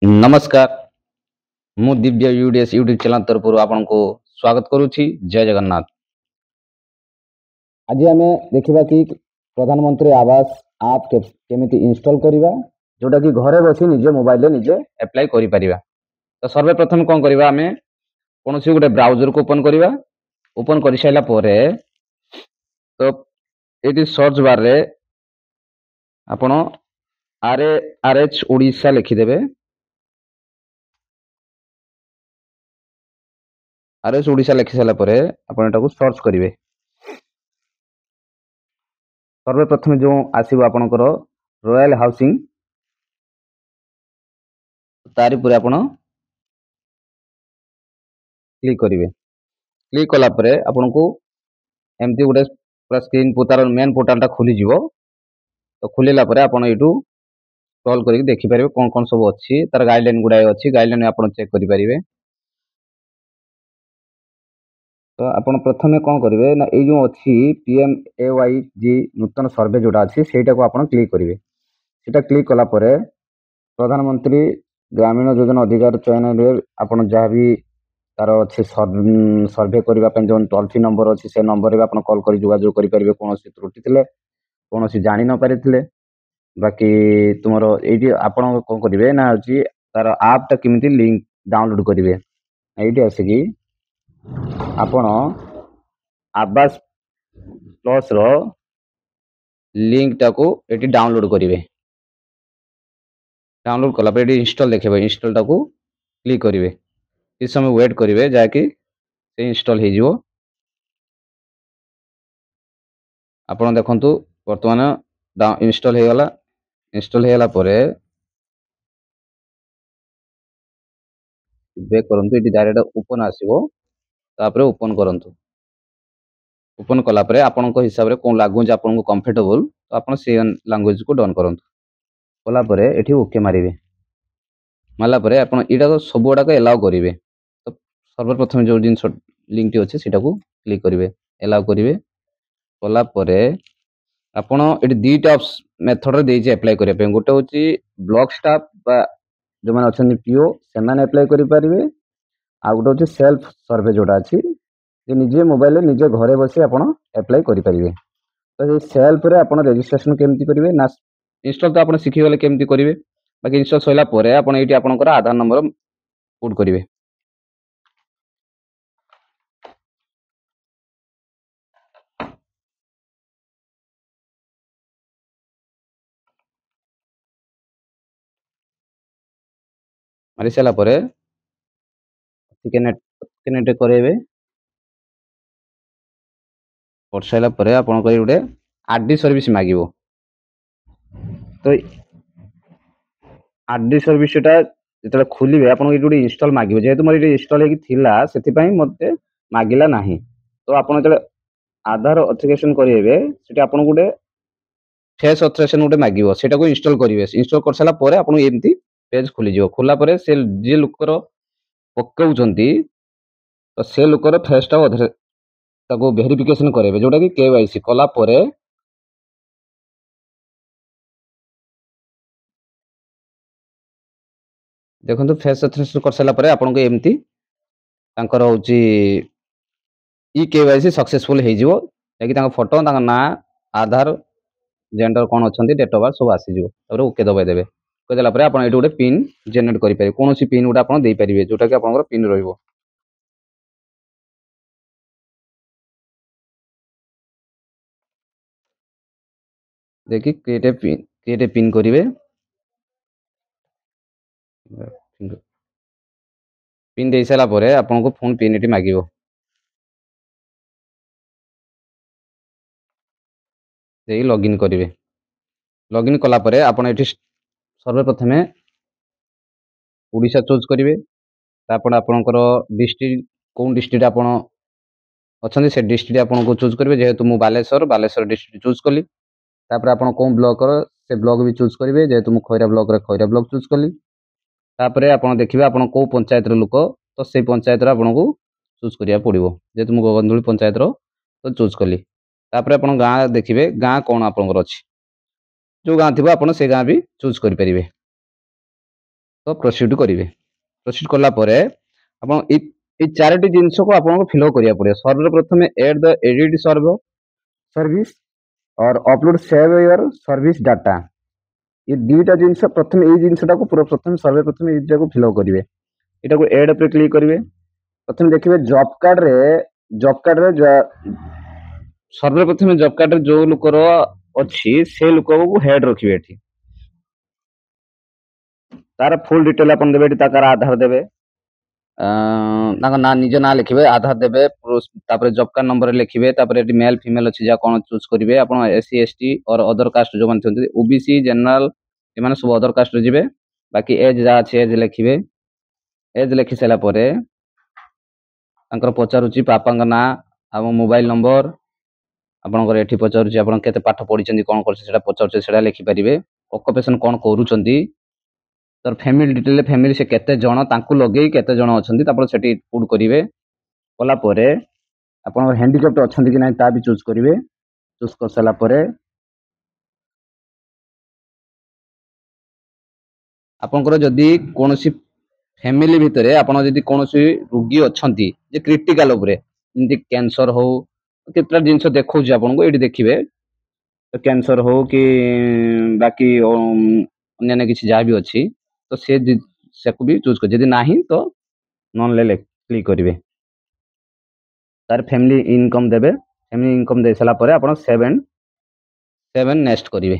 नमस्कार। मु Divya UDS YouTube channel तरफ आपको स्वागत करुच्ची। जय जगन्नाथ। आज आम देखा कि प्रधानमंत्री आवास आप केमिति इंस्टॉल करवा जोटा कि घरे बसी निजे मोबाइल निजे अप्लाई करिपरिबा। तो सर्वप्रथम कौन करवा आम कौन गोटे ब्राउजर को ओपन करवा। ओपन कर सारा परे तो ये सर्च बार रे आपण RH ओडिशा लिखिदेवे। RH ओडिशा लिखि सारा परे आपण एटाକୁ सर्च करिवे। सर्वप्रथम जो आसीबो आपणकर रॉयल हाउसिंग तारि पुरे आपण क्लिक करिवे। क्लिक कला परे आपनको एमती गोटे पूरा स्क्रीन तार मेन पोर्टाल टा खुली जीवो। तो खुलेला परे आपण एटू स्क्रॉल करके देखि परिबे कोन कोन सब अछि तार गाइडलाइन गुडाय अछि। गाइडलाइन आपण चेक करि परिबे। तो आपण प्रथमे कोन करिवे ना ए जो अछि PMAYG नूतन सर्वे जोटा अछि सेटा को आपण क्लिक करिवे। सेटा क्लिक कला परे प्रधानमंत्री ग्रामीण योजना अधिकार चयन रे आपण जहाँ भी तार अच्छे सर्वे करने जो टोल फ्री नंबर अच्छी से नंबर में आप कॉल कर जोगाजोग करेंगे। कौन त्रुटि थे कौन जानी न पारि बाकी तुम ये आपड़ कौन करेंगे ना हूँ तार आपटा केमी लिंक डाउनलोड करेंगे। ये आसिकी आपण आवास प्लस रो लिंक टाको ये डाउनलोड करेंगे। डाउनलोड कला ये इंस्टॉल देखिए इंस्टॉल टाको क्लिक करेंगे। किस समय वेट करेंगे जहाँकि से इंस्टॉल हो आपण देखंतु वर्तमान इंस्टॉल हो गला। इंस्टॉल हो गला परे बैक करंतु ये डायरेक्ट ओपन आसीबो। तापर ओपन करंतु। ओपन कला परे आपन को हिसाब रे कोन लैंग्वेज आपन को कंफर्टेबल तो आपन से लैंग्वेज को डन करंतु। कला परे एठी ओके मारिबे। मारला परे आपन इडा को सब गुडा को एलाउ करिवे। तो सर्वप्रथम जो जिन लिंक टी अछि सेटा को क्लिक करिवे एलाउ करिवे। कला परे आपण एटी दीटा मेथड रे देछि अप्लाई करिया पे। गोटे होछि ब्लॉक स्टाफ बा जो माने अछन पीओ से माने अप्लाई करि परिवे। आ गोटे होछि सेल्फ सर्वे जोटा अछि जे निजे मोबाइल रे निजे घरे बसी आपण अप्लाई करि परिवे। तो ये सेल्फ रे आपण रजिस्ट्रेशन केमति करिवे ना इंस्टॉल तो आपण सिखि गले केमति करिवे। बाकी इंस्टॉल सइला परे आपण एटी आपनकर आधार नंबर पुट करिवे। मारि साला परे कनेक्ट करेबे। कर साइला परे आपण को गोटे आरडी सर्विस मागिवो। तो आरडी सर्विस टा जेतले खोलिबे आपण एटी इंस्टॉल मागिवो। जेहेतु मोर एटी इंस्टॉल हेकि थिला सेति पई मते मागिला नाही। तो आपण जेतले आधार ऑथेंटिकेशन करेबे सेटी आपण गोटे फेस ऑथेंटिकेशन गोटे मागिवो। सेटा को इंस्टॉल करिवे। इंस्टॉल कर साला परे आपण एमती पेज खुली जिवो। खोला परे से जे लोकर पकाउचंती तो से लोकर फेस टा ताको वेरिफिकेशन करेबे जोटा कि केवाईसी कला परे देखंतु फेस ऑथेंटिकेशन कर साला परे आपण को एमती तांकर होची ई केवाईसी सक्सेसफुल हे जिवो। कि तांका फोटो तांका ना आधार जेंडर कोन अछंती डेट ऑफ बर्थ सब आसी जिवो। तापर ओके दबाई देबे। कइ देला परे आपण एटु गोटे पिन जनरेट करि पारे। कोनोसी पिन गोटे आपण देई परिबे जोटा कि आपनकर पिन रहइबो। देखि क्रिएट पिन करिवे। पिन दे साला परे आपन को फोन पिन एटी मागिवो। देई लॉगिन करिवे। लॉगिन कला परे आपण एटी सर्वप्रथमे ओडिशा चूज करिवे। तापर आपनकर डिस्ट्रिक्ट कोन डिस्ट्रिक्ट आपण अछंती से डिस्ट्रिक्ट आपन को चूज करिवे। जेहेतु मु बालेश्वर डिस्ट्रिक्ट चूज कली। तापर आपण कोन ब्लॉक से ब्लॉक भी चूज करिवे। जेहेतु मु खैरा ब्लॉक रे खैरा ब्लॉक चूज कली। तापर आपण देखिबे आपण को पंचायत रे लोक तो से पंचायत रे आपण को चूज करिया पड़िवो। जेहेतु मु गगनदुली पंचायत रो तो चूज कली। तापर आपण गां देखिबे गां कोन आपनकर अछि जो गां थिबो आपण से गां भी चूज करि परिवे। तो प्रोसीड करेंगे। प्रोसीड कला परे आपण ए चारोटी जिनस को आपको फिलअप करिया पड़े। सर्वप्रथम एड द एडिट सर्विस और upload save your service data. ये दुईटा जिनस प्रथम ये जिनसटा को प्रथम सर्वप्रथम ये फिलअप करेंगे। यहाँ को एड पे क्लिक करेंगे। प्रथम देखिए जॉब कार्ड रे सर्वप्रथम जॉब कार्ड रे जो लोकर अच्छी से लोक को हेड रखिए। एठी तार फुल डिटेल अपन देबे। ताकर आधार देबे, ना निज ना लिखिबे, आधार देबे, तापर जॉब कार्ड नंबर लिखिबे, तापर एटी मेल फीमेल अछि जा कोन चूज करिवे। आपण एससी एसटी और अदर कास्ट जो मान थंती ओबीसी जनरल ए माने सब अदर कास्ट रे जिवे। बाकी एज जा अछि एज लिखिबे। एज लिखि सला परे तांकर पचारुची पापांग ना आ मोबाइल नंबर आपनकर एठी पचारुची आपण केते पाठ पढिचंदी कोन करछ सेटा पचारुची सेटा लिखि परिबे। ऑक्युपेशन कोन करूचंदी, तर फैमिली डिटेल फैमिली से केते जण तांकु लगेई केते जण अछंती तापर सेठी पुट करिवे। कला परे आपण हैंडिकैप्ट अछंती कि नै ता भी चूज करिवे। चूज कर सला परे आपनकर जदी कोनोसी फैमिली भितरे आपण जदी कोनोसी रोगी अछंती जे क्रिटिकल उपरे जंती कैंसर हो केतरा जिंस देखौ जे आपन को एठी देखिबे। तो कैंसर हो कि बाकी अन्य किसी जहाँ भी अच्छी तो से को भी चूज कर। जदि नहीं तो नॉन ले क्लिक करेंगे। तार फैमिली इनकम देबे। फैमिली इनकम दे सारा पर आप सेव एंड नेक्स्ट करेंगे।